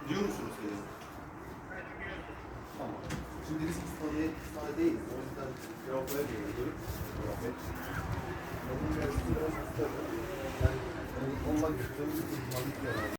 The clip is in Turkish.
Diyor musunuz hocam? Tamam. Şimdi risk istihane değiliz. O yüzden cevaplara geliyoruz. Onun yarısı biraz istedim. Yani onunla götürdüğümüz ihtimallik